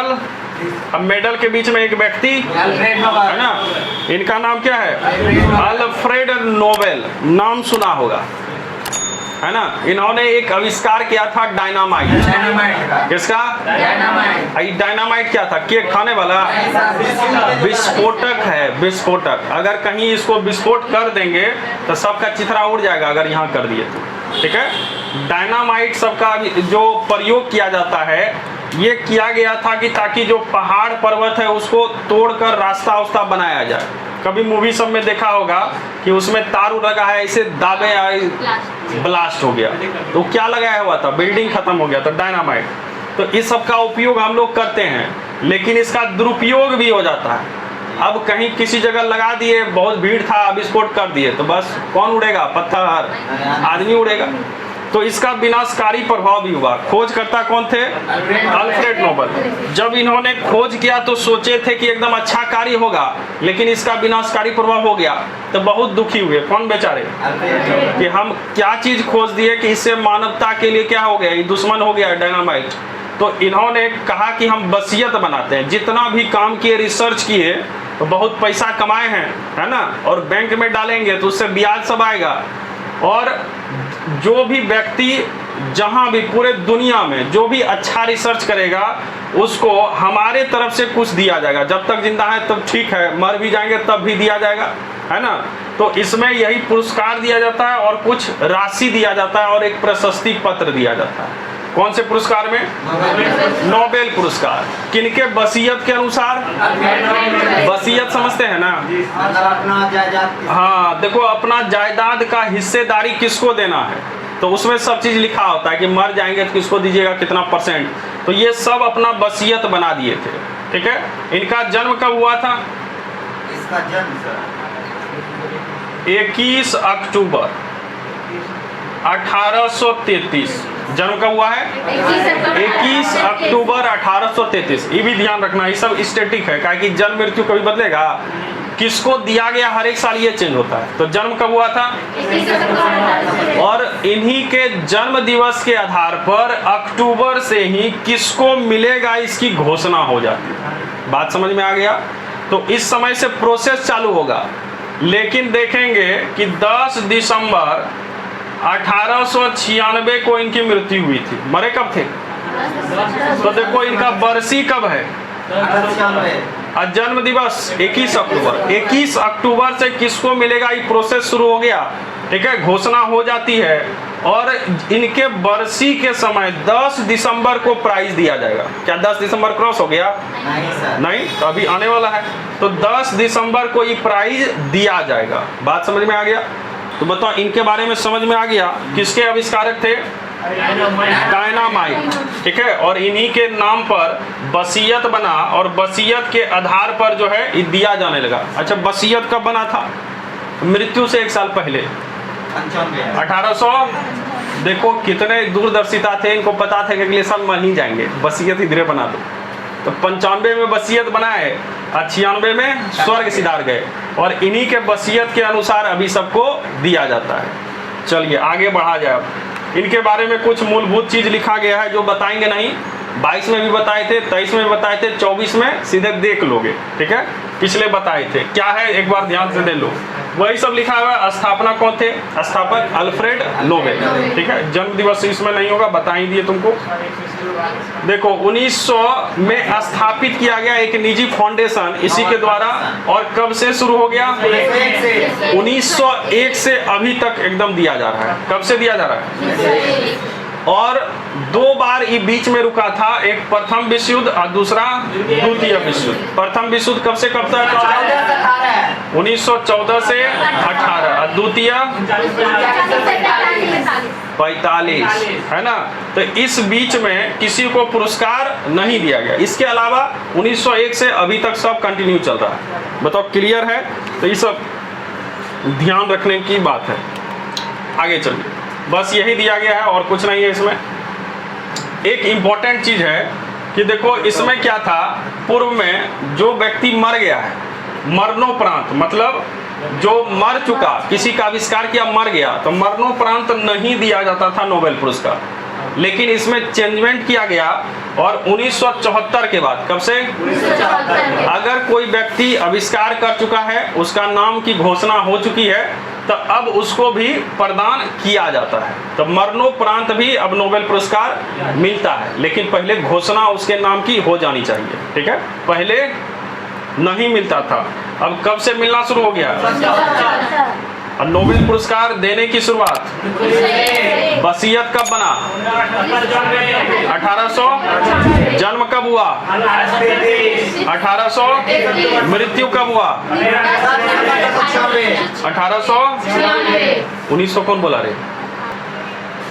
अब मेडल के बीच में एक व्यक्ति है ना, इनका नाम क्या है? अल्फ्रेड नोबेल, नाम सुना होगा है ना। इन्होंने एक आविष्कार किया था डायनामाइट। किसका? डायनामाइट। डायनामाइट क्या था? केक खाने वाला विस्फोटक है, विस्फोटक। अगर कहीं इसको विस्फोट कर देंगे तो सबका चिथरा उड़ जाएगा, अगर यहाँ कर दिए तो। ठीक है, डायनामाइट सबका जो प्रयोग किया जाता है, ये किया गया था कि ताकि जो पहाड़ पर्वत है उसको तोड़कर रास्ता उस्ता बनाया जाए। कभी मूवी सब में देखा होगा कि उसमें तार लगा है, ऐसे दाबे ब्लास्ट हो गया, तो क्या लगाया हुआ था? बिल्डिंग खत्म हो गया। तो डायनामाइट, तो इस सब का उपयोग हम लोग करते हैं, लेकिन इसका दुरुपयोग भी हो जाता है। अब कहीं किसी जगह लगा दिए, बहुत भीड़ था, विस्फोट कर दिए, तो बस कौन उड़ेगा? पत्थर, आदमी उड़ेगा। तो इसका विनाशकारी प्रभाव भी हुआ। खोजकर्ता कौन थे? Alfred Nobel. जब इन्होंने खोज किया तो सोचे थे कि एकदम अच्छा कार्य होगा, लेकिन इसका विनाशकारी प्रभाव हो गया, तो बहुत दुखी हुए। कौन बेचारे? कि हम क्या चीज खोज दिए कि इससे मानवता के लिए क्या हो गया, ये दुश्मन हो गया डायनामाइट। तो इन्होंने कहा कि हम वसीयत बनाते हैं, जितना भी काम किए, रिसर्च किए, तो बहुत पैसा कमाए हैं, है ना, और बैंक में डालेंगे तो उससे ब्याज सब आएगा। और जो भी व्यक्ति जहां भी पूरे दुनिया में जो भी अच्छा रिसर्च करेगा, उसको हमारे तरफ से कुछ दिया जाएगा। जब तक जिंदा है तब ठीक है, मर भी जाएंगे तब भी दिया जाएगा, है ना। तो इसमें यही पुरस्कार दिया जाता है और कुछ राशि दिया जाता है और एक प्रशस्ति पत्र दिया जाता है। कौन से पुरस्कार में? नोबेल पुरस्कार। किनके? वसीयत के अनुसार। वसीयत समझते हैं ना? हाँ, देखो, अपना जायदाद का हिस्सेदारी किसको देना है, तो उसमें सब चीज लिखा होता है कि मर जाएंगे तो किसको दीजिएगा, कितना %। तो ये सब अपना वसीयत बना दिए थे। ठीक है, इनका जन्म कब हुआ था? इसका जन्म 21 अक्टूबर 1833। जन्म कब हुआ है? 21 अक्टूबर 1833। ये भी ध्यान रखना, ये सब स्टैटिक है, क्या कि जन्म मृत्यु कभी बदलेगा। किसको दिया गया हर एक साल ये चेंज होता है। तो जन्म कब हुआ था? और इन्हीं के जन्म दिवस के आधार पर अक्टूबर से ही किसको मिलेगा इसकी घोषणा हो जाती है। बात समझ में आ गया? तो इस समय से प्रोसेस चालू होगा, लेकिन देखेंगे कि 10 दिसंबर 1896 को इनकी मृत्यु हुई थी। मरे कब थे? तो देखो, इनका बरसी कब है? जन्म दिवस 21 अक्टूबर। 21 अक्टूबर से किसको मिलेगा, ये प्रोसेस शुरू हो गया। ठीक है, घोषणा हो जाती है और इनके बरसी के समय 10 दिसंबर को प्राइज दिया जाएगा। क्या 10 दिसंबर क्रॉस हो गया? नहीं, तो अभी आने वाला है। तो 10 दिसंबर को ये प्राइज दिया जाएगा। बात समझ में आ गया? तो बताओ, इनके बारे में समझ में आ गया। किसके आविष्कारक थे? डायनामाइट। ठीक है, और इन्हीं के नाम पर वसीयत बना और वसीयत के आधार पर जो है ये दिया जाने लगा। अच्छा, वसीयत कब बना था? मृत्यु से 1 साल पहले, 1800। देखो कितने दूरदर्शिता थे, इनको पता था कि अगले साल मर ही जाएंगे, वसीयत इधरे बना दो। तो 95 में वसीयत बनाए और 96 में स्वर्ग सिधार गए, और इन्हीं के वसीयत के अनुसार अभी सबको दिया जाता है। चलिए आगे बढ़ा जाए। इनके बारे में कुछ मूलभूत चीज लिखा गया है जो बताएंगे नहीं। 22 में भी बताए थे, 23 में भी बताए थे, 24 में सीधे देख लोगे। ठीक है, पिछले बताए थे। क्या है एक बार ध्यान से देख लो, वही सब लिखा हुआ है। स्थापना कौन थे? स्थापक अल्फ्रेड नोबेल। ठीक है, जन्म दिवस इसमें नहीं होगा, बता ही दिए तुमको। देखो 1900 में स्थापित किया गया एक निजी फाउंडेशन इसी के द्वारा, और कब से शुरू हो गया? 1901 से अभी तक एकदम दिया जा रहा है। कब से दिया जा रहा है? और 2 बार ये बीच में रुका था, एक प्रथम विश्व युद्ध और दूसरा द्वितीय विश्व युद्ध। प्रथम विश्व युद्ध कब से कब तक? 1914 से 18, और द्वितीय 45, है ना। तो इस बीच में किसी को पुरस्कार नहीं दिया गया। इसके अलावा 1901 से अभी तक सब कंटिन्यू चल रहा है। बताओ क्लियर है? तो ये सब ध्यान रखने की बात है। आगे चलिए, बस यही दिया गया है और कुछ नहीं है इसमें। एक इम्पोर्टेंट चीज है कि देखो इसमें क्या था, पूर्व में जो व्यक्ति मर गया है, मरणोपरांत मतलब जो मर चुका, किसी का आविष्कार किया मर गया, तो मरणोपरांत नहीं दिया जाता था नोबेल पुरस्कार। लेकिन इसमें चेंजमेंट किया गया और 1974 के बाद, कब से? अगर कोई व्यक्ति आविष्कार कर चुका है, उसका नाम की घोषणा हो चुकी है, तो अब उसको भी प्रदान किया जाता है। तो मरणोपरांत भी अब नोबेल पुरस्कार मिलता है, लेकिन पहले घोषणा उसके नाम की हो जानी चाहिए, ठीक है? पहले नहीं मिलता था, अब कब से मिलना शुरू हो गया? और नोबेल पुरस्कार देने की शुरुआत वसीयत कब बना? 1800। जन्म कब हुआ? 1800। मृत्यु कब हुआ? 1800। 1900 कौन बोला रे?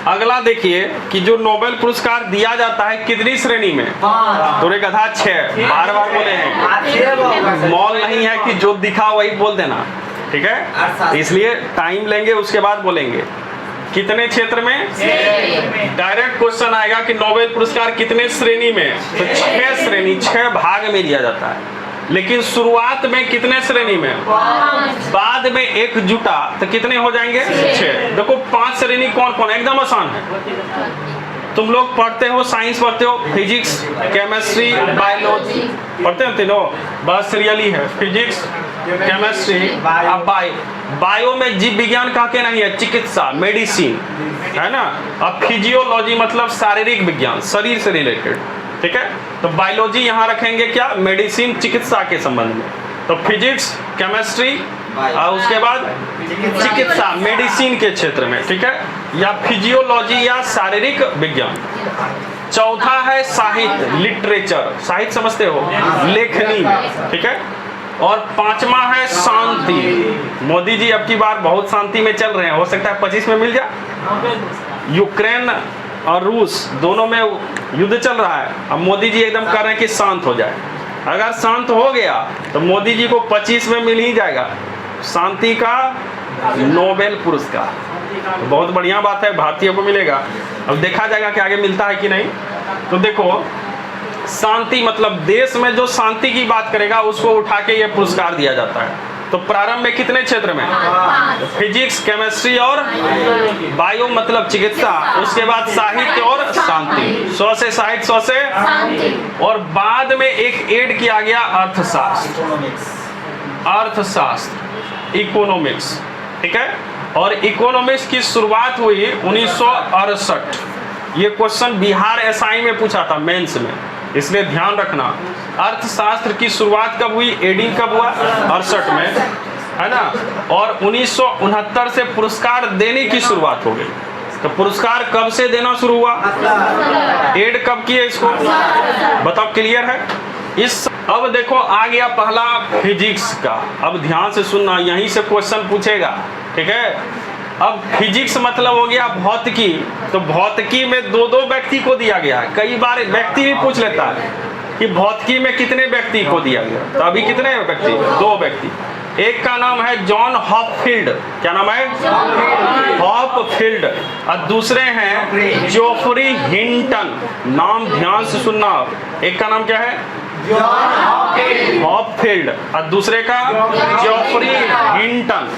अगला देखिए कि जो नोबेल पुरस्कार दिया जाता है कितनी श्रेणी में? तो रे गधा 6, बार बार बोले हैं, मॉल नहीं है कि जो दिखा वही बोल देना, ठीक है? इसलिए टाइम लेंगे, उसके बाद बोलेंगे। कितने क्षेत्र में? डायरेक्ट क्वेश्चन आएगा कि नोबेल पुरस्कार कितने श्रेणी में? तो 6 श्रेणी, 6 भाग में दिया जाता है। लेकिन शुरुआत में कितने श्रेणी में? बाद में एक जुटा तो कितने हो जाएंगे? 6। देखो 5 श्रेणी कौन कौन? एकदम आसान है। तुम लोग पढ़ते हो, साइंस पढ़ते हो, फिजिक्स, केमिस्ट्री, बायोलॉजी पढ़ते हो तीनों, बस रियली है फिजिक्स, केमिस्ट्री, अब बायो में जीव विज्ञान कहा के नहीं है, चिकित्सा, मेडिसिन, है ना? अब फिजियोलॉजी मतलब शारीरिक विज्ञान, शरीर से रिलेटेड, ठीक है? तो बायोलॉजी यहाँ रखेंगे क्या? मेडिसिन, चिकित्सा के संबंध में। तो फिजिक्स, केमिस्ट्री और उसके बाद चिकित्सा, मेडिसिन के क्षेत्र में, ठीक है? या फिजियोलॉजी या शारीरिक विज्ञान। चौथा है साहित्य, लिटरेचर, साहित्य समझते हो, लेखनी में, ठीक है? और 5वां है शांति। मोदी जी अब की बार बहुत शांति में चल रहे हैं, हो सकता है 25 में मिल जाए। यूक्रेन और रूस दोनों में युद्ध चल रहा है, अब मोदी जी एकदम कर रहे हैं कि शांत हो जाए। अगर शांत हो गया तो मोदी जी को 25 में मिल ही जाएगा शांति का नोबेल पुरस्कार। तो बहुत बढ़िया बात है, भारतीयों को मिलेगा। अब देखा जाएगा कि आगे मिलता है कि नहीं। तो देखो, शांति मतलब देश में जो शांति की बात करेगा उसको उठा के ये पुरस्कार दिया जाता है। तो प्रारंभ में कितने क्षेत्र में? फिजिक्स, केमिस्ट्री और बायो मतलब चिकित्सा, उसके बाद साहित्य और शांति, 100 से साहित्य, 100 से और बाद में एक ऐड किया गया अर्थशास्त्र, इकोनॉमिक्स, ठीक है? और इकोनॉमिक्स की शुरुआत हुई 1968। ये क्वेश्चन बिहार एसआई में पूछा था मेंस में, इसलिए ध्यान रखना। अर्थशास्त्र की शुरुआत कब हुई? एडिंग कब हुआ? 68 में, है ना? और 1969 से पुरस्कार देने की शुरुआत हो गई। तो पुरस्कार कब से देना शुरू हुआ? एड कब किए इसको बताओ, क्लियर है? इस अब देखो आ गया पहला फिजिक्स का। अब ध्यान से सुनना, यहीं से क्वेश्चन पूछेगा, ठीक है? अब फिजिक्स मतलब हो गया भौतिकी। तो भौतिकी में दो व्यक्ति को दिया गया है। कई बार व्यक्ति भी पूछ लेता है कि भौतिकी में कितने व्यक्ति को दिया गया, तो अभी कितने व्यक्ति? 2 व्यक्ति। एक का नाम है जॉन हॉपफील्ड। क्या नाम है? हॉपफील्ड। और दूसरे हैं जोफ्री हिंटन। नाम ध्यान से सुनना। एक का नाम क्या है? हॉपफील्ड और दूसरे का जोफ्री हिंटन।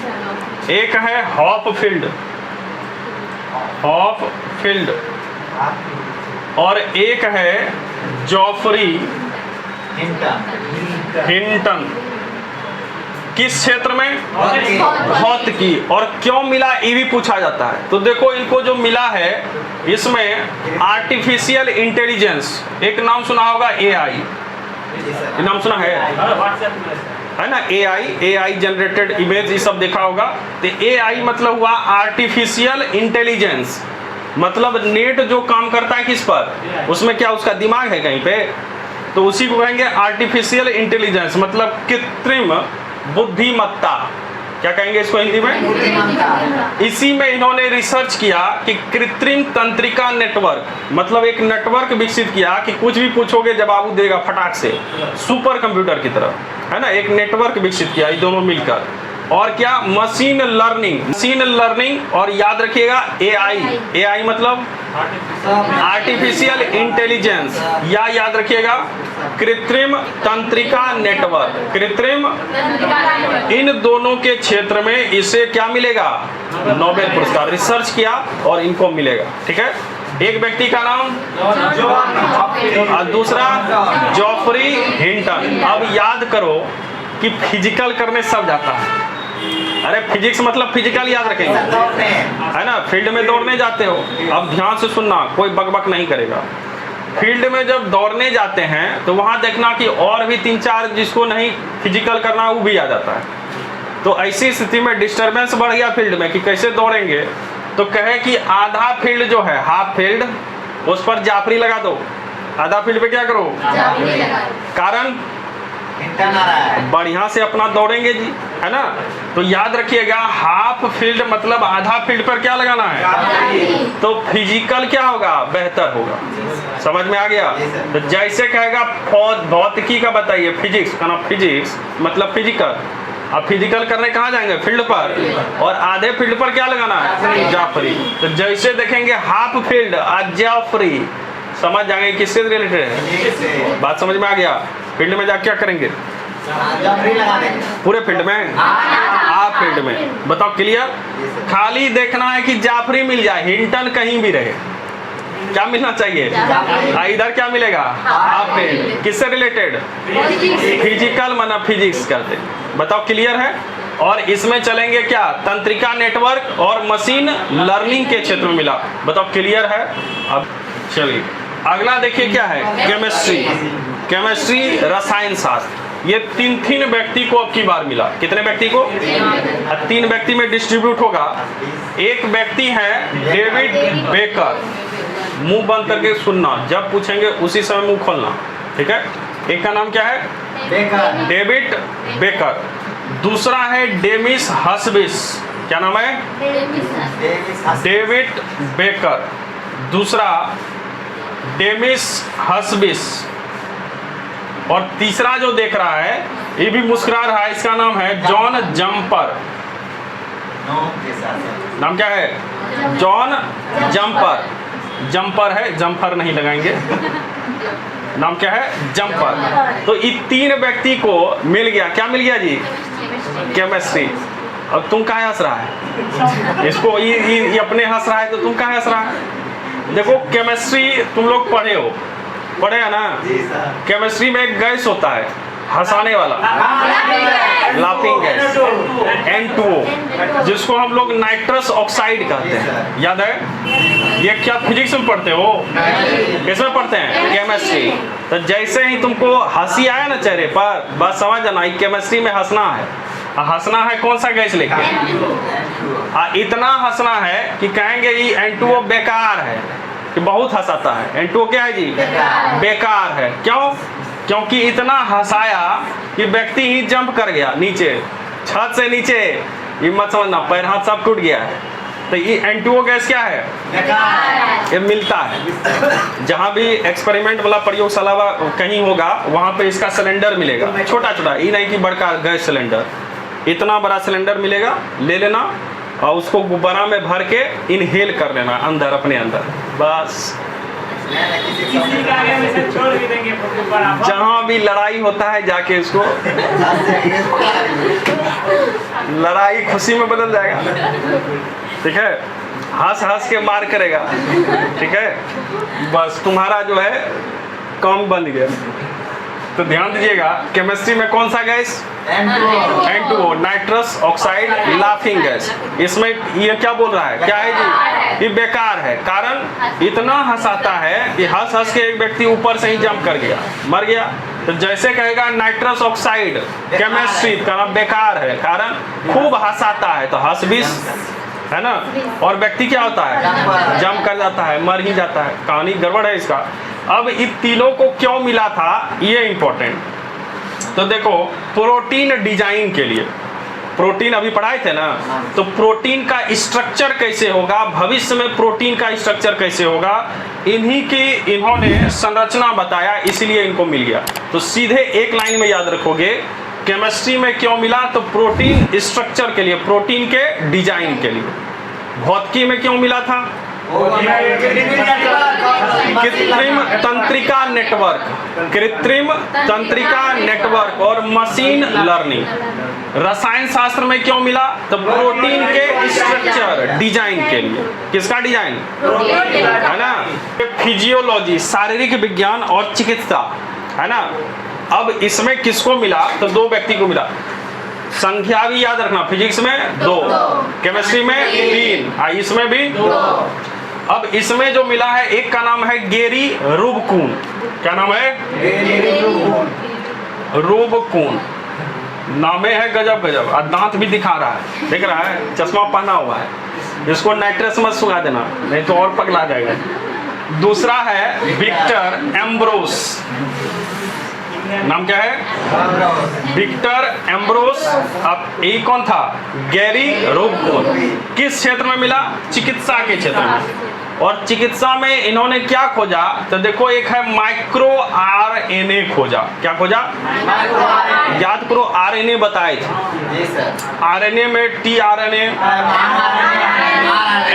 एक है हॉपफील्ड और एक है जोफ्री हिंटन। किस क्षेत्र में? भौतिकी। और क्यों मिला ये भी पूछा जाता है। तो देखो इनको जो मिला है इसमें आर्टिफिशियल इंटेलिजेंस, एक नाम सुना होगा AI, नाम सुना है ना? AI जनरेटेड इमेज, ये सब देखा होगा। तो AI मतलब हुआ आर्टिफिशियल इंटेलिजेंस, मतलब नेट जो काम करता है किस पर? उसमें क्या उसका दिमाग है कहीं पे? तो उसी को कहेंगे आर्टिफिशियल इंटेलिजेंस, मतलब कृत्रिम बुद्धिमत्ता। क्या कहेंगे इसको हिंदी में? इसी में इन्होंने रिसर्च किया कि कृत्रिम तंत्रिका नेटवर्क, मतलब एक नेटवर्क विकसित किया कि कुछ भी पूछोगे जवाब देगा फटाक से, सुपर कंप्यूटर की तरह, है ना? एक नेटवर्क विकसित किया ये दोनों मिलकर। और क्या? Machine learning. और याद रखिएगा AI मतलब आर्टिफिशियल इंटेलिजेंस, या याद रखिएगा कृत्रिम तंत्रिका नेटवर्क। इन दोनों के क्षेत्र में इसे क्या मिलेगा? नोबेल पुरस्कार। रिसर्च किया और इनको मिलेगा, ठीक है? एक व्यक्ति का नाम और दूसरा जॉफरी हिंटन। अब याद करो कि फिजिकल करने सब जाता है। अरे फिजिक्स मतलब फिजिकल याद रखेंगे, है ना, फील्ड में दौड़ने जाते हो। अब ध्यान से सुनना, कोई बकबक नहीं करेगा। फील्ड में जब दौड़ने जाते हैं तो वहाँ देखना कि और भी 3-4 जिसको नहीं फिजिकल करना वो भी आ जाता है। तो ऐसी स्थिति में डिस्टरबेंस बढ़ गया फील्ड में कि कैसे दौड़ेंगे, तो कहे कि आधा फील्ड जो है, हाफ फील्ड, उस पर जाफरी लगा दो। आधा फील्ड पे क्या करो, कारण बढ़िया से अपना दौड़ेंगे जी, है ना। तो याद रखिएगा, हाफ फील्ड मतलब आधा फील्ड पर क्या लगाना है, तो फिजिकल क्या होगा, बेहतर होगा। समझ में आ गया। तो जैसे कहेगा भौतिकी का बताइए, फिजिक्स का नाम, फिजिक्स मतलब फिजिकल। अब फिजिकल करने कहाँ जाएंगे, फील्ड पर, और आधे फील्ड पर क्या लगाना है, जाफरी। तो जैसे देखेंगे हाफ फील्ड आज जाफरी, समझ जाएंगे किससे रिलेटेड है। बात समझ में आ गया। फील्ड में जाके क्या करेंगे, पूरे फील्ड में, हाफ फील्ड में। बताओ क्लियर। खाली देखना है कि जाफरी मिल जाए, हिंटन कहीं भी रहे, क्या मिलना चाहिए, इधर क्या मिलेगा, हाफ फील्ड। किससे रिलेटेड, फिजिकल माना फिजिक्स करते। बताओ क्लियर है। और इसमें चलेंगे क्या, तंत्रिका नेटवर्क और मशीन लर्निंग के क्षेत्र में मिला। बताओ क्लियर है। अब चलिए अगला देखिए क्या है, केमिस्ट्री। केमिस्ट्री रसायन शास्त्र। ये 3 व्यक्ति को अब की बार मिला। कितने व्यक्ति को, 3 व्यक्ति में डिस्ट्रीब्यूट होगा। एक व्यक्ति है डेविड बेकर। मुंह बंद करके सुनना, जब पूछेंगे उसी समय मुंह खोलना, ठीक है। एक का नाम क्या है, बेकर, डेविड बेकर। दूसरा है डेमिस हस्बिस। क्या नाम है, डेविड बेकर। दूसरा डेमिस हस्बिस। और तीसरा जो देख रहा है, ये भी मुस्कुरा रहा है, इसका नाम है जॉन जम्पर। नाम क्या है, जॉन जम्पर। जम्पर है, जम्पर नहीं लगाएंगे। नाम क्या है, जम्पर। तो ये 3 व्यक्ति को मिल गया, क्या मिल गया जी, केमिस्ट्री। अब तुम कहाँ हंस रहा है, इसको ये अपने हंस रहा है, तो तुम कहाँ हंस रहा है। देखो केमिस्ट्री तुम लोग पढ़े हो, पढ़े है ना। केमिस्ट्री में एक गैस होता है हंसाने वाला, लाफिंग गैस, N2O, जिसको हम लोग नाइट्रस ऑक्साइड कहते हैं। याद है, ये क्या फिजिक्स में पढ़ते हो, किसमें पढ़ते हैं, केमिस्ट्री। तो जैसे ही तुमको हंसी आया ना चेहरे पर, बस समझ जाना केमिस्ट्री में हंसना है। हंसना है कौन सा गैस लेके, इतना हंसना है कि कहेंगे ये N2O बेकार है, कि बहुत हंसाता है। N2O क्या है जी, बेकार है। क्यों, क्योंकि इतना हंसाया कि व्यक्ति ही जंप कर गया नीचे, छत से नीचे। ये मत समझना पैर हाथ सब टूट गया है। तो ये N2O गैस क्या है, ये मिलता है। जहाँ भी एक्सपेरिमेंट वाला प्रयोगशाला कहीं होगा, वहाँ पे इसका सिलेंडर मिलेगा, छोटा छोटा, ये नहीं कि बड़का गैस सिलेंडर। इतना बड़ा सिलेंडर मिलेगा, ले लेना और उसको गुब्बारा में भर के इनहेल कर लेना अंदर, अपने अंदर, बस। जहाँ भी लड़ाई होता है जाके उसको, लड़ाई खुशी में बदल जाएगा, ठीक है। हंस हंस के मार करेगा, ठीक है। बस तुम्हारा जो है काम बन गया। तो ध्यान दीजिएगा, केमिस्ट्री में कौन सा gas, N2O, nitrous oxide laughing gas. इसमें ये क्या बोल रहा है, क्या है जी, ये बेकार है। कारण इतना हंसाता है कि हंस हंस के एक व्यक्ति ऊपर से ही जंप कर गया, मर गया। तो जैसे कहेगा नाइट्रस ऑक्साइड केमिस्ट्री का बेकार है, कारण खूब हंसाता है, तो हंस भी है ना। और व्यक्ति क्या होता है, जंप कर जाता है, मर ही जाता है। कहानी गड़बड़ है इसका। अब इन तीनों को क्यों मिला था, ये इंपॉर्टेंट। तो देखो, प्रोटीन डिजाइन के लिए, प्रोटीन अभी पढ़ाए थे ना, तो प्रोटीन का स्ट्रक्चर कैसे होगा, भविष्य में प्रोटीन का स्ट्रक्चर कैसे होगा, इन्हीं की इन्होंने संरचना बताया, इसलिए इनको मिल गया। तो सीधे एक लाइन में याद रखोगे, केमिस्ट्री में क्यों मिला, तो प्रोटीन स्ट्रक्चर के लिए, प्रोटीन के डिजाइन के लिए। भौतिकी में क्यों मिला था, कृत्रिम तंत्रिका नेटवर्क, कृत्रिम तंत्रिका नेटवर्क और मशीन लर्निंग। रसायन शास्त्र में क्यों मिला? तो प्रोटीन के स्ट्रक्चर डिजाइन के लिए। किसका डिजाइन? है ना। फिजियोलॉजी शारीरिक विज्ञान और चिकित्सा, है ना। अब इसमें किसको मिला? तो दो व्यक्ति को मिला। संख्या भी याद रखना, फिजिक्स में 2, केमिस्ट्री में 3, इसमें भी 2। अब इसमें जो मिला है, एक का नाम है गेरी रूबकून। क्या नाम है? रूबकून। नामे है गजब गजब, और दांत भी दिखा रहा है, देख रहा है, चश्मा पहना हुआ है। इसको नाइट्रस मत सुना देना, नहीं तो और पगला जाएगा। दूसरा है विक्टर एम्ब्रोस। नाम क्या है? Victor Ambros. अब ये कौन था? गेरी रूबकून। किस क्षेत्र में मिला? चिकित्सा के क्षेत्र में। और चिकित्सा में इन्होंने क्या खोजा? तो देखो, एक है माइक्रो आरएनए खोजा। क्या खोजा? याद करो, आरएनए बताए थे। आरएनए में टीआरएनए,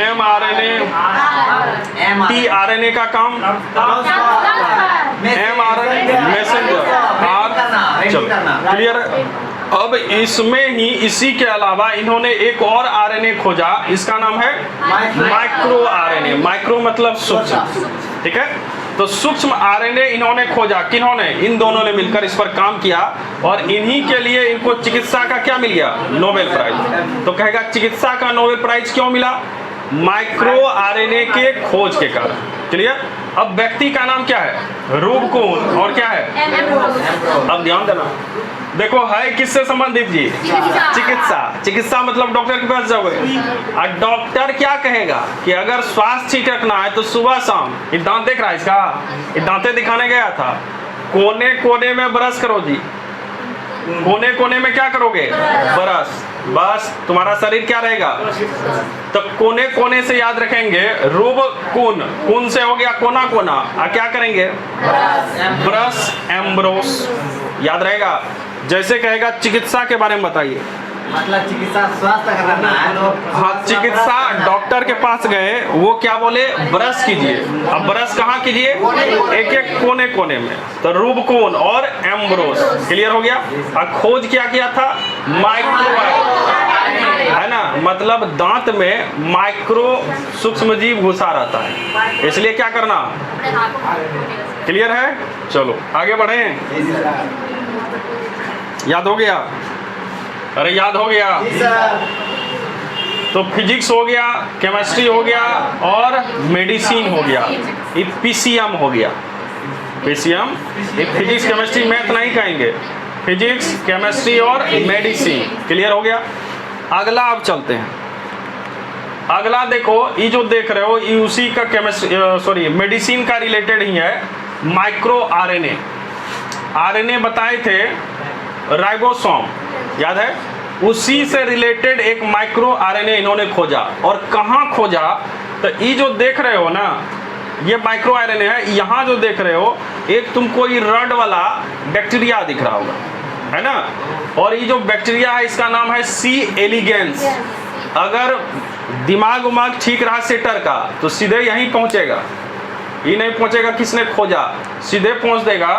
एमआरएनए। टीआरएनए का काम एमआरएनए मैसेंजर। चलो क्लियर। अब इसमें ही इसी के अलावा इन्होंने एक और आरएनए खोजा, इसका नाम है माइक्रो आरएनए। माइक्रो मतलब सूक्ष्म, ठीक है। तो सूक्ष्म आरएनए इन्होंने खोजा। किन्होंने? इन दोनों ने मिलकर इस पर काम किया, और इन्हीं के लिए इनको चिकित्सा का क्या मिल गया? Nobel prize. तो कहेगा चिकित्सा का नोबेल प्राइज क्यों मिला? माइक्रो आरएनए के खोज के कारण। क्लियर। अब व्यक्ति का नाम क्या है? रूबकून। और क्या है? अब ध्यान देना, देखो है किससे संबंधित जी? चिकित्सा। चिकित्सा मतलब डॉक्टर के पास जाओगे, और डॉक्टर क्या कहेगा कि अगर स्वास्थ्य ठीक रखना है तो सुबह शाम, ये दांत देख रहा है इसका, ये दांतें दिखाने गया था, कोने कोने में ब्रश करो जी। कोने कोने में क्या करोगे? ब्रश। बस तुम्हारा शरीर क्या रहेगा? तो कोने कोने से याद रखेंगे। रूबकून, कून से हो गया कोना कोना, और क्या करेंगे? Brush Ambrose. याद रहेगा। जैसे कहेगा चिकित्सा के बारे में बताइए। मतलब चिकित्सा स्वास्थ्य करना है तो हाँ, चिकित्सा डॉक्टर के पास गए, वो क्या बोले? ब्रश कीजिए। अब ब्रश कहाँ कीजिए? एक एक कोने कोने में। तो रूबकून और एम्ब्रोस। क्लियर हो गया। और खोज क्या किया था? माइक्रो, है ना। मतलब दांत में माइक्रो सूक्ष्म जीव घुसा रहता है, इसलिए क्या करना? क्लियर है। चलो आगे बढ़े। याद हो गया? अरे याद हो गया। तो फिजिक्स हो गया, केमिस्ट्री हो गया, और मेडिसिन हो गया। ये पीसीएम हो गया। पीसीएम, ये फिजिक्स केमिस्ट्री मैथ नहीं कहेंगे, फिजिक्स केमिस्ट्री और मेडिसिन। क्लियर हो गया। अगला आप चलते हैं। अगला देखो, ये जो देख रहे हो, ये उसी का केमिस्ट्री मेडिसिन का रिलेटेड ही है। Micro RNA. आरएनए बताए थे राइबोसोम, याद है? उसी से रिलेटेड एक माइक्रो आरएनए इन्होंने खोजा। और कहाँ खोजा? तो ये जो देख रहे हो ना, ये माइक्रो आरएनए है। यहाँ जो देख रहे हो, एक तुमको ये रड वाला बैक्टीरिया दिख रहा होगा, है ना। और ये जो बैक्टीरिया है, इसका नाम है सी एलिगेंस। अगर दिमाग उमाग ठीक रहा सेटर का, तो सीधे यहीं पहुँचेगा। ये नहीं पहुँचेगा किसने खोजा, सीधे पहुँच देगा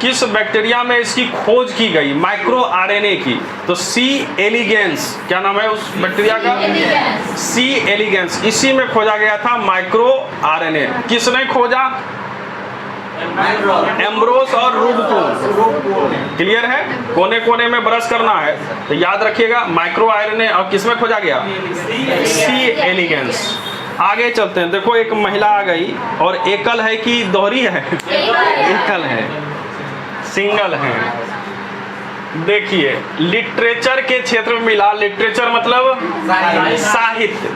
किस बैक्टीरिया में इसकी खोज की गई, माइक्रो आरएनए की। तो सी एलिगेंस, क्या नाम है उस बैक्टीरिया का? सी एलिगेंस। इसी में खोजा गया था माइक्रो आरएनए। किसने खोजा? एम्ब्रोस और रूबकून। क्लियर है। कोने कोने में ब्रश करना है, तो याद रखिएगा माइक्रो आरएनए। और किसमें खोजा गया? सी एलिगेंस। आगे चलते हैं। देखो, एक महिला आ गई, और एकल है कि दोहरी है? एकल है, सिंगल है। देखिए, लिटरेचर के क्षेत्र में मिला। लिटरेचर मतलब साहित्य,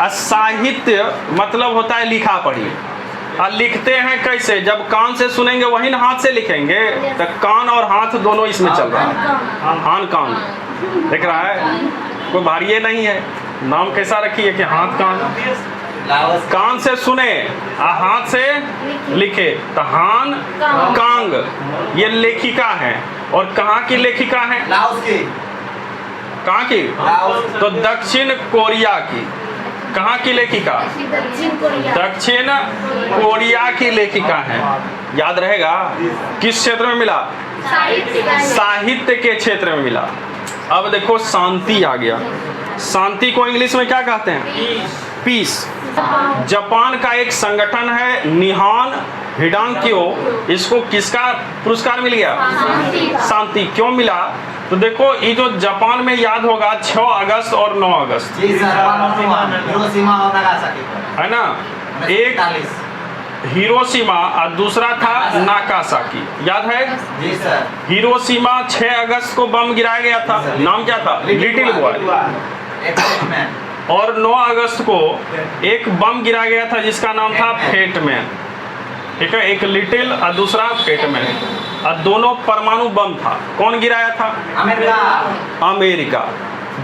और साहित्य मतलब होता है लिखा पढ़ी। और लिखते हैं कैसे? जब कान से सुनेंगे वही ना हाथ से लिखेंगे। तो कान और हाथ दोनों इसमें चल रहा है। हाथ कान देख रहा है, कोई भारी नहीं है। नाम कैसा रखिए कि हाथ कान। कान से सुने, हाथ से लिखे, तो हान कांग ये लेखिका है। और कहाँ की लेखिका है? कहाँ की? तो दक्षिण कोरिया की। कहाँ की लेखिका? दक्षिण कोरिया। दक्षिण कोरिया की लेखिका है। याद रहेगा। किस क्षेत्र में मिला? साहित्य के क्षेत्र में मिला। अब देखो शांति आ गया। शांति को इंग्लिश में क्या कहते हैं? पीस। जापान का एक संगठन है निहान हिडांक्यो, इसको किसका पुरस्कार मिल गया? शांति। क्यों मिला? तो देखो ये जो जापान में याद होगा 6 अगस्त और 9 अगस्त, जी सर, हिरोशिमा और नागासाकी पर। है ना? एक 1943। हिरोशिमा और दूसरा था नागासाकी। याद है? जी सर। हिरोशिमा 6 अगस्त को बम गिराया गया था। नाम क्या था? Little boy. एक्सपेरिमेंट। और 9 अगस्त को एक बम गिराया गया था जिसका नाम था फेटमैन। ठीक है, एक लिटिल और दूसरा फेटमैन, और दोनों परमाणु बम था। कौन गिराया था? अमेरिका। अमेरिका।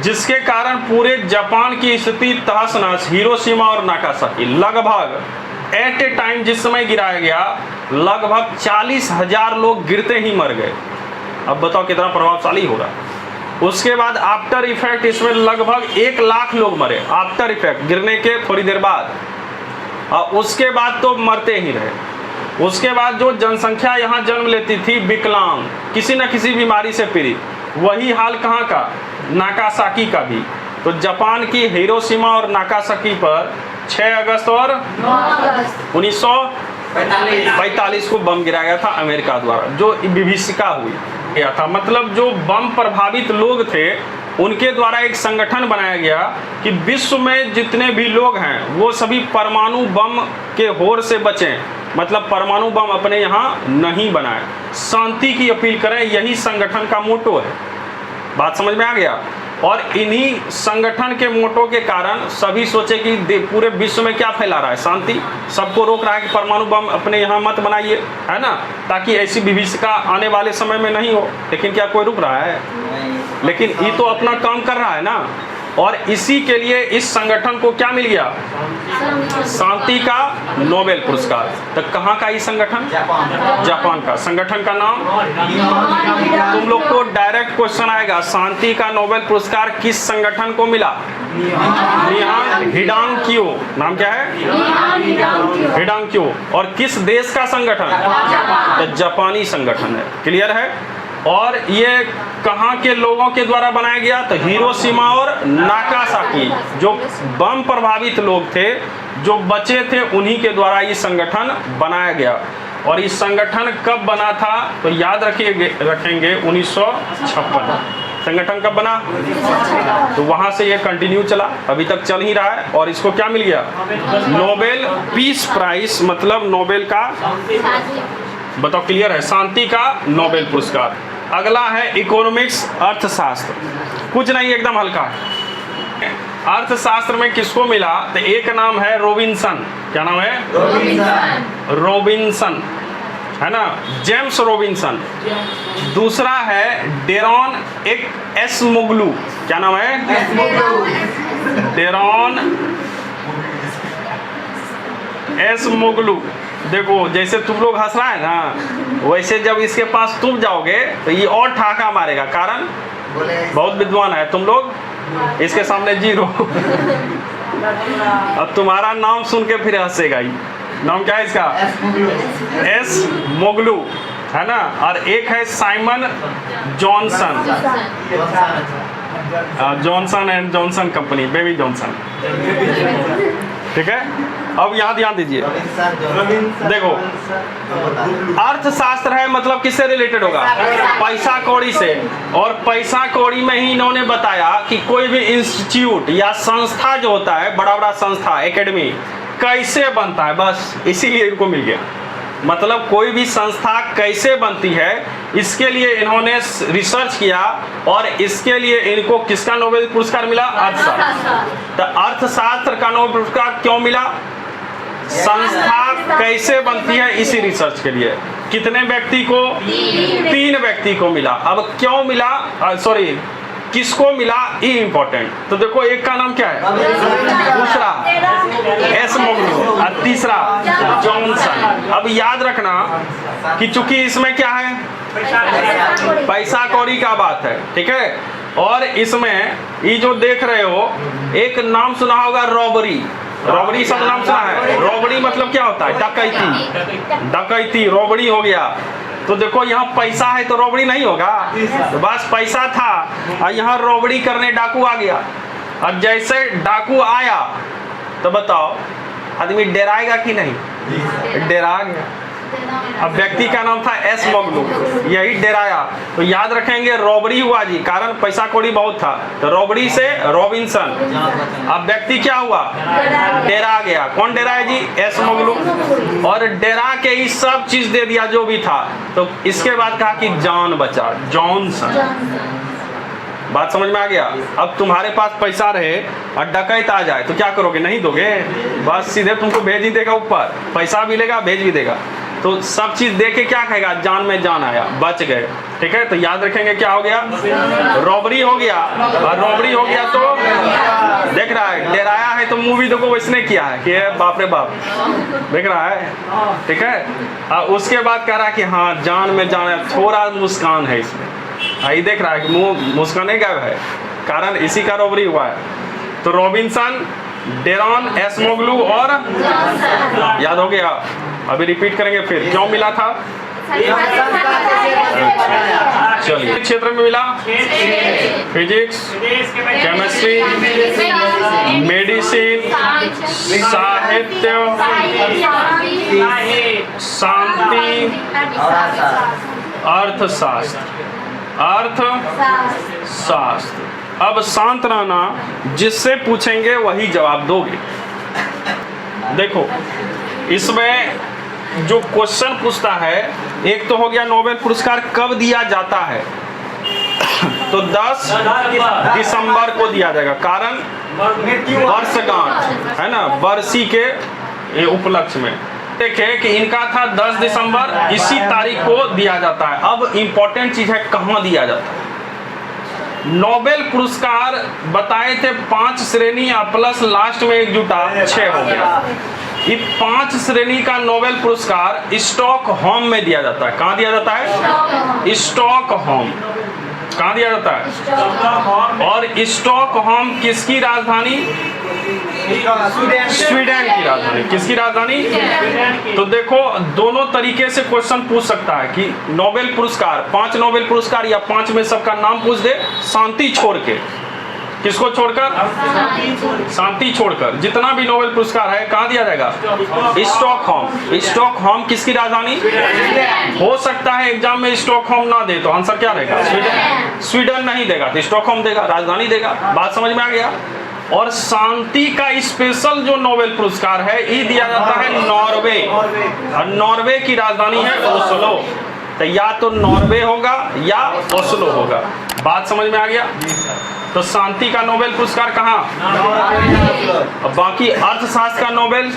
जिसके कारण पूरे जापान की स्थिति तहस नहस। हिरोशिमा और नागासाकी लगभग एट ए टाइम जिस समय गिराया गया, लगभग 40,000 लोग गिरते ही मर गए। अब बताओ कितना प्रभावशाली होगा। उसके बाद आफ्टर इफेक्ट इसमें लगभग 1 लाख लोग मरे। आफ्टर इफेक्ट गिरने के थोड़ी देर बाद, और उसके बाद तो मरते ही रहे। उसके बाद जो जनसंख्या यहाँ जन्म लेती थी विकलांग, किसी न किसी बीमारी से पीड़ित, वही हाल कहाँ का? नागासाकी का भी। तो जापान की हिरोशिमा और नागासाकी पर 6 अगस्त और 1945 को बम गिराया गया था अमेरिका द्वारा, जो विभीषिका हुई गया था। मतलब जो बम प्रभावित लोग थे उनके द्वारा एक संगठन बनाया गया कि विश्व में जितने भी लोग हैं वो सभी परमाणु बम के होर से बचें, मतलब परमाणु बम अपने यहाँ नहीं बनाएं, शांति की अपील करें। यही संगठन का मोटो है। बात समझ में आ गया? और इन्हीं संगठन के मोटो के कारण सभी सोचे कि पूरे विश्व में क्या फैला रहा है? शांति। सबको रोक रहा है कि परमाणु बम अपने यहाँ मत बनाइए, है ना, ताकि ऐसी विभीषिका आने वाले समय में नहीं हो। लेकिन क्या कोई रुक रहा है? लेकिन ये तो अपना काम कर रहा है ना। और इसी के लिए इस संगठन को क्या मिल गया? शांति का नोबेल पुरस्कार। तो कहाँ का ये संगठन? जापान का। संगठन का नाम? तुम लोग को डायरेक्ट क्वेश्चन आएगा, शांति का नोबेल पुरस्कार किस संगठन को मिला? निहान हिडांक्यो। नाम क्या है? हिडांक्यो। और किस देश का संगठन? तो जापानी संगठन है। क्लियर है? और ये कहाँ के लोगों के द्वारा बनाया गया? तो हिरोशिमा और नागासाकी, जो बम प्रभावित लोग थे, जो बचे थे, उन्हीं के द्वारा ये संगठन बनाया गया। और इस संगठन कब बना था? तो याद रखेंगे 1956। संगठन कब बना? तो वहां से ये कंटिन्यू चला, अभी तक चल ही रहा है। और इसको क्या मिल गया? नोबेल पीस प्राइज, मतलब नोबेल का, बताओ क्लियर है? शांति का नोबेल पुरस्कार। अगला है इकोनॉमिक्स, अर्थशास्त्र। कुछ नहीं, एकदम हल्का है। अर्थशास्त्र में किसको मिला? तो एक नाम है रॉबिन्सन। क्या नाम है? रॉबिन्सन, है ना, जेम्स रॉबिन्सन। दूसरा है डेरॉन एसमुगलू। क्या नाम है? डेरॉन एसमुगलू। देखो जैसे तुम लोग हंस रहा है ना, वैसे जब इसके पास तुम जाओगे तो ये और ठाका मारेगा। कारण बहुत विद्वान है, तुम लोग इसके सामने जीरो। अब तुम्हारा नाम सुन के फिर हंसेगा ही। नाम क्या है इसका? एस मोगलू, है ना। और एक है Simon Johnson, Johnson and Johnson company, baby Johnson. ठीक है, अब यहाँ ध्यान दीजिए। देखो अर्थशास्त्र है, मतलब किससे रिलेटेड होगा? पैसा कौड़ी से। और पैसा कौड़ी में ही इन्होंने बताया कि कोई भी इंस्टीट्यूट या संस्था जो होता है, बड़ा बड़ा संस्था, एकेडमी, कैसे बनता है, बस इसीलिए इनको मिल गया। मतलब कोई भी संस्था कैसे बनती है, इसके लिए इन्होंने रिसर्च किया, और इसके लिए इनको किसका नोबेल पुरस्कार मिला? अर्थशास्त्र। तो अर्थशास्त्र का नोबेल पुरस्कार क्यों मिला? संस्था कैसे बनती है, इसी रिसर्च के लिए। कितने व्यक्ति को? 3 व्यक्ति को मिला। अब क्यों मिला, सॉरी किसको मिला, ये इंपॉर्टेंट। तो देखो एक का नाम क्या है? दूसरा एस मोगलू और तीसरा जॉनसन। अब याद रखना कि चूंकि इसमें क्या है, पैसा कौड़ी का बात है, ठीक है, और इसमें ये जो देख रहे हो, एक नाम सुना होगा रॉबरी। रॉबरी सब नाम सुना है। रॉबरी मतलब क्या होता है? डकैती। डकैती रॉबरी हो गया। तो देखो यहाँ पैसा है तो रॉबरी नहीं होगा, तो बस पैसा था और यहाँ रॉबरी करने डाकू आ गया। और जैसे डाकू आया तो बताओ आदमी डराएगा कि नहीं? डरा गया। अब व्यक्ति का नाम था एसमोगलू, यही डराया। तो याद रखेंगे रॉबरी हुआ जी, कारण पैसा कौड़ी बहुत था, तो रॉबरी से रॉबिन्सन। अब व्यक्ति क्या हुआ? डरा गया। कौन डराया जी? एसमोगलू। और डरा के ही सब चीज दे दिया जो भी था। तो इसके बाद कहा कि जान बचा, जॉनसन। बात समझ में आ गया? अब तुम्हारे पास पैसा रहे और डकैत आ जाए तो क्या करोगे? नहीं दोगे, बस सीधे तुमको भेज ही देगा ऊपर, पैसा भी लेगा भेज भी देगा। तो सब चीज दे के क्या कहेगा? जान में जान आया, बच गए। ठीक है, तो याद रखेंगे क्या हो गया? रॉबरी हो गया। और रॉबरी हो गया तो देख रहा है, डराया है तो मूवी देखो वैसने किया है कि बाप रे बाप, देख रहा है। ठीक है, और उसके बाद कह रहा है कि हाँ जान में जान आया, थोड़ा मुस्कान है इसमें। ये देख रहा है कि मुंह मुस्काने गायब है, कारण इसी का रॉबरी हुआ है। तो रॉबिन्सन, डेरॉन, एसमोगलू और याद हो गया। अभी रिपीट करेंगे फिर क्यों मिला था। चलिए क्षेत्र में मिला, फिजिक्स, केमिस्ट्री, मेडिसिन, साहित्य, शांति, अर्थशास्त्र। अर्थशास्त्र। अब शांत रहना, जिससे पूछेंगे वही जवाब दोगे। देखो इसमें जो क्वेश्चन पूछता है, एक तो हो गया नोबेल पुरस्कार कब दिया जाता है, तो 10 दिसंबर को दिया जाएगा, कारण वर्षगांठ है ना, वर्षी के उपलक्ष्य में। देखें कि इनका था 10 दिसंबर, इसी तारीख को दिया जाता है। अब इंपॉर्टेंट चीज है कहाँ दिया जाता है। नोबेल पुरस्कार बताए थे 5 श्रेणी प्लस लास्ट में एक जुटा 6 हो गया। ये 5 श्रेणी का नोबेल पुरस्कार स्टॉकहोम में दिया जाता है। कहाँ दिया जाता है? स्टॉकहोम। कहाँ दिया जाता है? और स्टॉकहोम किसकी राजधानी? स्वीडन की राजधानी। किसकी राजधानी? तो देखो दोनों तरीके से क्वेश्चन पूछ सकता है कि नोबेल पुरस्कार, 5 नोबेल पुरस्कार या 5 में सबका नाम पूछ दे, शांति छोड़ के। किसको छोड़कर? शांति छोड़कर जितना भी नोबेल पुरस्कार है कहाँ दिया जाएगा? स्टॉकहोम। स्टॉकहोम किसकी राजधानी? हो सकता है एग्जाम में स्टॉकहोम ना दे तो आंसर क्या रहेगा? स्वीडन। स्वीडन नहीं देगा तो स्टॉकहोम देगा, राजधानी देगा। बात समझ में आ गया? और शांति का स्पेशल जो नोबेल पुरस्कार है ये दिया जाता है नॉर्वे, और नॉर्वे की राजधानी है ओस्लो। तो या तो नॉर्वे होगा या ओस्लो होगा। बात समझ में आ गया? तो शांति का नोबेल पुरस्कार कहाँ? बाकी अर्थशास्त्र का नोबेल,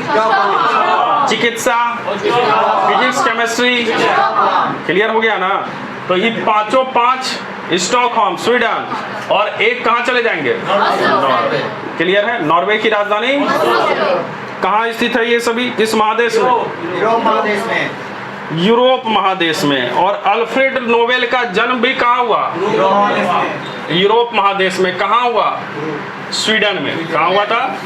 चिकित्सा, फिजिक्स, केमिस्ट्री, क्लियर हो गया ना? तो ये पांचों 5 स्टॉकहोम स्वीडन, और एक कहाँ चले जाएंगे? नॉर्वे। क्लियर है? नॉर्वे की राजधानी कहाँ स्थित है? ये सभी किस महादेश में? यूरोप महादेश में। यूरोप महादेश में। और अल्फ्रेड नोबेल का जन्म भी कहाँ हुआ? यूरोप महादेश में। कहाँ हुआ? स्वीडन में। कहाँ हुआ था?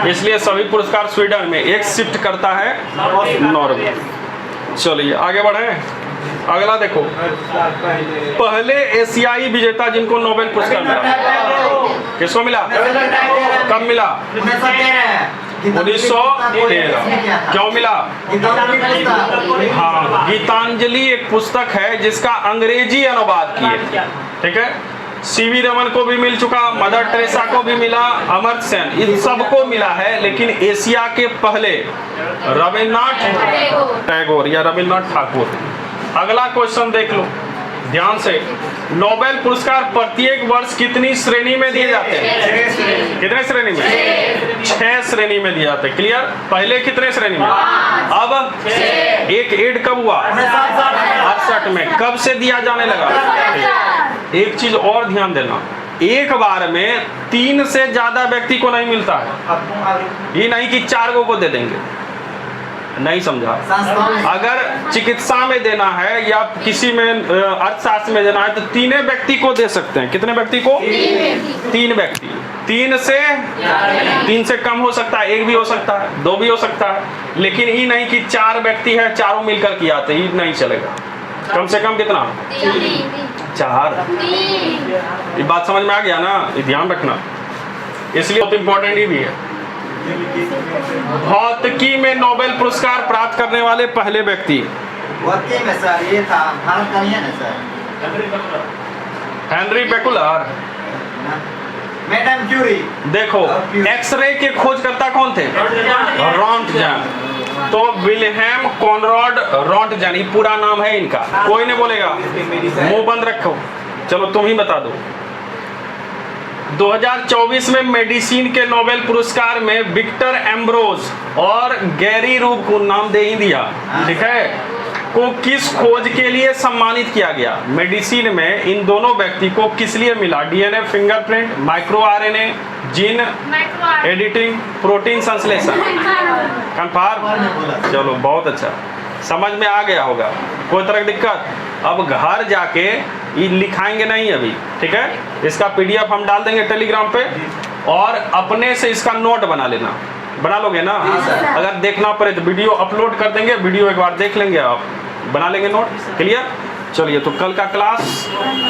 इसलिए सभी पुरस्कार स्वीडन में, एक शिफ्ट करता है नॉर्वे। चलिए आगे बढ़े। अगला देखो, पहले एशियाई विजेता जिनको नोबेल पुरस्कार मिला, किसको मिला? कब मिला? 1913। क्यों मिला? हाँ, गीतांजलि एक पुस्तक है जिसका अंग्रेजी अनुवाद किए। ठीक है, सीवी रमन को भी मिल चुका, मदर टेरेसा को भी मिला, अमर्त्य सेन, इन सबको मिला है। लेकिन एशिया के पहले रविन्द्रनाथ टैगोर या रविन्द्रनाथ ठाकुर। अगला क्वेश्चन देख लो ध्यान से। नोबेल पुरस्कार प्रत्येक वर्ष कितनी श्रेणी में दिए जाते हैं? कितने श्रेणी में? 6 श्रेणी में दिए जाते हैं। क्लियर? पहले कितने श्रेणी में? अब एक एड कब हुआ? 68 में। कब से दिया जाने लगा? एक चीज और ध्यान देना, एक बार में 3 से ज्यादा व्यक्ति को नहीं मिलता है। ये नहीं कि 4 को दे देंगे, नहीं समझा। संस्थान में अगर चिकित्सा में देना है या किसी में अर्थशास्त्र में देना है तो तीनों व्यक्ति को दे सकते हैं। कितने व्यक्ति को? 3 व्यक्ति। 3 से कम हो सकता है, 1 भी हो सकता है, 2 भी हो सकता है, लेकिन ये नहीं कि 4 व्यक्ति है चारों मिलकर किया तो ये नहीं चलेगा। कम से कम कितना? 4। ये बात समझ में आ गया ना? ये ध्यान रखना, इसलिए बहुत इंपॉर्टेंट ये भी है। भौतिकी में नोबेल पुरस्कार प्राप्त करने वाले पहले व्यक्ति भौतिकी में सर ये था भारत का नहीं है ना sir, Henri Becquerel. Madame Curie. देखो एक्सरे के खोजकर्ता कौन थे? रॉन्टजन। तो विल्हेम कॉनराड रॉन्टजन, ये पूरा नाम है इनका। कोई नहीं बोलेगा, मुंह बंद रखो। चलो तुम ही बता दो। 2024 में मेडिसिन के नोबेल पुरस्कार में विक्टर एम्ब्रोज और गैरी रूब को नाम दे ही दिया, ठीक है, को किस खोज के लिए सम्मानित किया गया? मेडिसिन में इन दोनों व्यक्ति को किस लिए मिला? DNA fingerprint, micro RNA, gene editing, protein संश्लेषण। कंफर्म? चलो बहुत अच्छा, समझ में आ गया होगा। कोई तरह की दिक्कत? अब घर जाके ये लिखाएंगे नहीं अभी, ठीक है? इसका पीडीएफ हम डाल देंगे टेलीग्राम पे और अपने से इसका नोट बना लेना। बना लोगे ना? अगर देखना पड़े तो वीडियो अपलोड कर देंगे, वीडियो एक बार देख लेंगे, आप बना लेंगे नोट। क्लियर? चलिए तो कल का क्लास